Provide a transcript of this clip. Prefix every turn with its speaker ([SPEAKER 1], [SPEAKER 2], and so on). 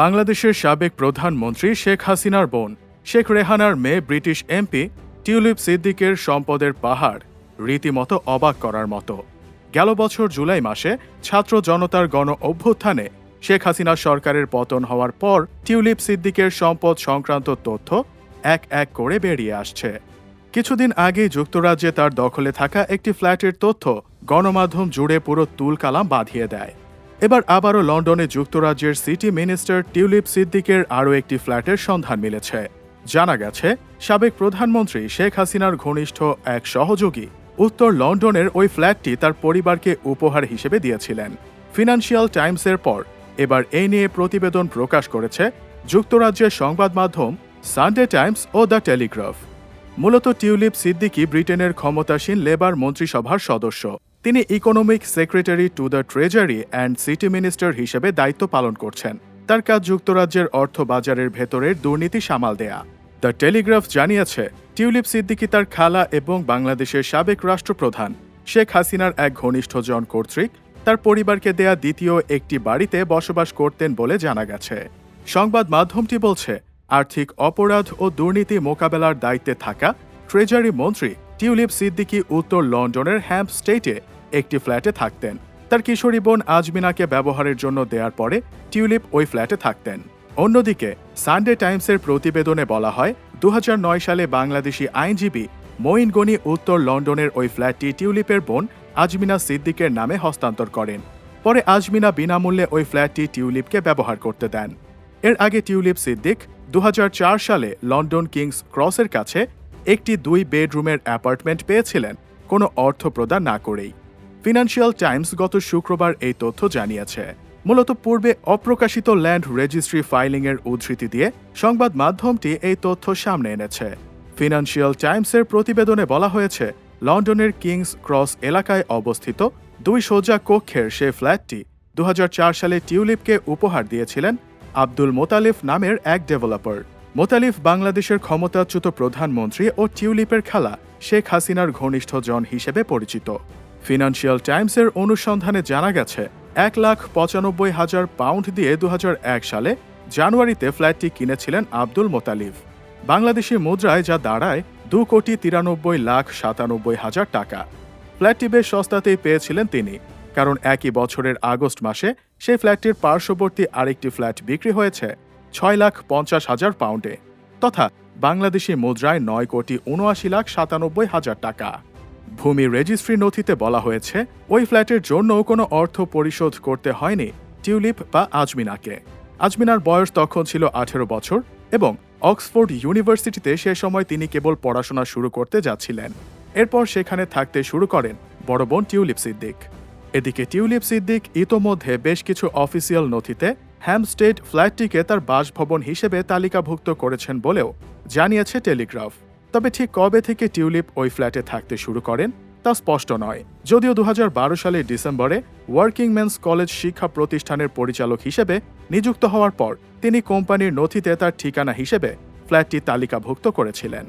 [SPEAKER 1] বাংলাদেশের সাবেক প্রধানমন্ত্রী শেখ হাসিনার বোন শেখ রেহানার মেয়ে ব্রিটিশ এমপি টিউলিপ সিদ্দিকের সম্পদের পাহাড় রীতিমতো অবাক করার মতো। গেল বছর জুলাই মাসে ছাত্র জনতার গণ অভ্যুত্থানে শেখ হাসিনা সরকারের পতন হওয়ার পর টিউলিপ সিদ্দিকের সম্পদ সংক্রান্ত তথ্য এক এক করে বেরিয়ে আসছে। কিছুদিন আগেই যুক্তরাজ্যে তার দখলে থাকা একটি ফ্ল্যাটের তথ্য গণমাধ্যম জুড়ে পুরো তুলকালাম বাঁধিয়ে দেয়। এবার আবারও লন্ডনে যুক্তরাজ্যের সিটি মিনিস্টার টিউলিপ সিদ্দিকের আরও একটি ফ্ল্যাটের সন্ধান মিলেছে। জানা গেছে, সাবেক প্রধানমন্ত্রী শেখ হাসিনার ঘনিষ্ঠ এক সহযোগী উত্তর লন্ডনের ওই ফ্ল্যাটটি তার পরিবারকে উপহার হিসেবে দিয়েছিলেন। ফিনান্সিয়াল টাইমসের পর এবার এই নিয়ে প্রতিবেদন প্রকাশ করেছে যুক্তরাজ্যের সংবাদ মাধ্যম সানডে টাইমস ও দ্য টেলিগ্রাফ। মূলত টিউলিপ সিদ্দিকি ব্রিটেনের ক্ষমতাসীন লেবার মন্ত্রিসভার সদস্য। তিনি economic secretary to the treasury and city minister হিসেবে দায়িত্ব পালন করছেন। তার কাজ যুক্তরাজ্যের অর্থ বাজারের ভেতরের দুর্নীতি সামাল দেয়া। দ্য টেলিগ্রাফ জানিয়েছে, টিউলিপ সিদ্দিকি তার খালা এবং বাংলাদেশের সাবেক রাষ্ট্রপ্রধান শেখ হাসিনার এক ঘনিষ্ঠজন কর্তৃক তার পরিবারকে দেয়া দ্বিতীয় একটি বাড়িতে বসবাস করতেন বলে জানা গেছে। সংবাদ মাধ্যমটি বলছে, আর্থিক অপরাধ ও দুর্নীতি মোকাবেলার দায়িত্বে থাকা ট্রেজারি মন্ত্রী টিউলিপ সিদ্দিকি উত্তর লন্ডনের হ্যাম্পস্টেডে একটি ফ্ল্যাটে থাকতেন। তার কিশোরী বোন আজমিনাকে ব্যবহারের জন্য দেওয়ার পরে টিউলিপ ওই ফ্ল্যাটে থাকতেন। অন্যদিকে সানডে টাইমসের প্রতিবেদনে বলা হয়, 2009 সালে বাংলাদেশি আইনজীবী মঈন গনি উত্তর লন্ডনের ওই ফ্ল্যাটটি টিউলিপের বোন আজমিনা সিদ্দিকের নামে হস্তান্তর করেন। পরে আজমিনা বিনামূল্যে ওই ফ্ল্যাটটি টিউলিপকে ব্যবহার করতে দেন। এর আগে টিউলিপ সিদ্দিক 2004 সালে লন্ডন কিংস ক্রসের কাছে একটি 2 বেডরুমের অ্যাপার্টমেন্ট পেয়েছিলেন কোনো অর্থ প্রদান না করেই। ফিনান্সিয়াল টাইমস গত শুক্রবার এই তথ্য জানিয়েছে। মূলত পূর্বে অপ্রকাশিত ল্যান্ড রেজিস্ট্রি ফাইলিংয়ের উদ্ধৃতি দিয়ে সংবাদ মাধ্যমটি এই তথ্য সামনে এনেছে। ফিনান্সিয়াল টাইমসের প্রতিবেদনে বলা হয়েছে, লন্ডনের কিংস ক্রস এলাকায় অবস্থিত 2 শয্যা কক্ষের সে ফ্ল্যাটটি 2004 সালে টিউলিপকে উপহার দিয়েছিলেন আব্দুল মোতালিফ নামের এক ডেভেলপার। মোতালিফ বাংলাদেশের ক্ষমতাচ্যুত প্রধানমন্ত্রী ও টিউলিপের খালা শেখ হাসিনার ঘনিষ্ঠজন হিসেবে পরিচিত। ফিনান্সিয়াল টাইমসের অনুসন্ধানে জানা গেছে, 1,95,000 পাউন্ড দিয়ে 2001 সালে জানুয়ারিতে ফ্ল্যাটটি কিনেছিলেন আব্দুল মোতালিফ। বাংলাদেশি মুদ্রায় যা দাঁড়ায় 2,93,97,000 টাকা। ফ্ল্যাটটি বেশ সস্তাতেই পেয়েছিলেন তিনি, কারণ একই বছরের আগস্ট মাসে সেই ফ্ল্যাটটির পার্শ্ববর্তী আরেকটি ফ্ল্যাট বিক্রি হয়েছে 6,50,000 পাউন্ডে, তথা বাংলাদেশি মুদ্রায় 9,79,97,000 টাকা। ভূমি রেজিস্ট্রি নথিতে বলা হয়েছে, ওই ফ্ল্যাটের জন্য কোনো অর্থ পরিশোধ করতে হয়নি টিউলিপ বা আজমিনাকে। আজমিনার বয়স তখন ছিল 18 বছর এবং অক্সফোর্ড ইউনিভার্সিটিতে সে সময় তিনি কেবল পড়াশোনা শুরু করতে যাচ্ছিলেন। এরপর সেখানে থাকতে শুরু করেন বড় বোন টিউলিপ সিদ্দিক। এদিকে টিউলিপ সিদ্দিক ইতোমধ্যে বেশ কিছু অফিসিয়াল নথিতে হ্যাম্পস্টেড ফ্ল্যাটটিকে তার বাসভবন হিসেবে তালিকাভুক্ত করেছেন বলেও জানিয়েছে টেলিগ্রাফ। তবে ঠিক কবে থেকে টিউলিপ ওই ফ্ল্যাটে থাকতে শুরু করেন তা স্পষ্ট নয়। যদিও 2012 সালের ডিসেম্বরে ওয়ার্কিং মেন্স কলেজ শিক্ষা প্রতিষ্ঠানের পরিচালক হিসেবে নিযুক্ত হওয়ার পর তিনি কোম্পানির নথিতে তার ঠিকানা হিসেবে ফ্ল্যাটটি তালিকাভুক্ত করেছিলেন।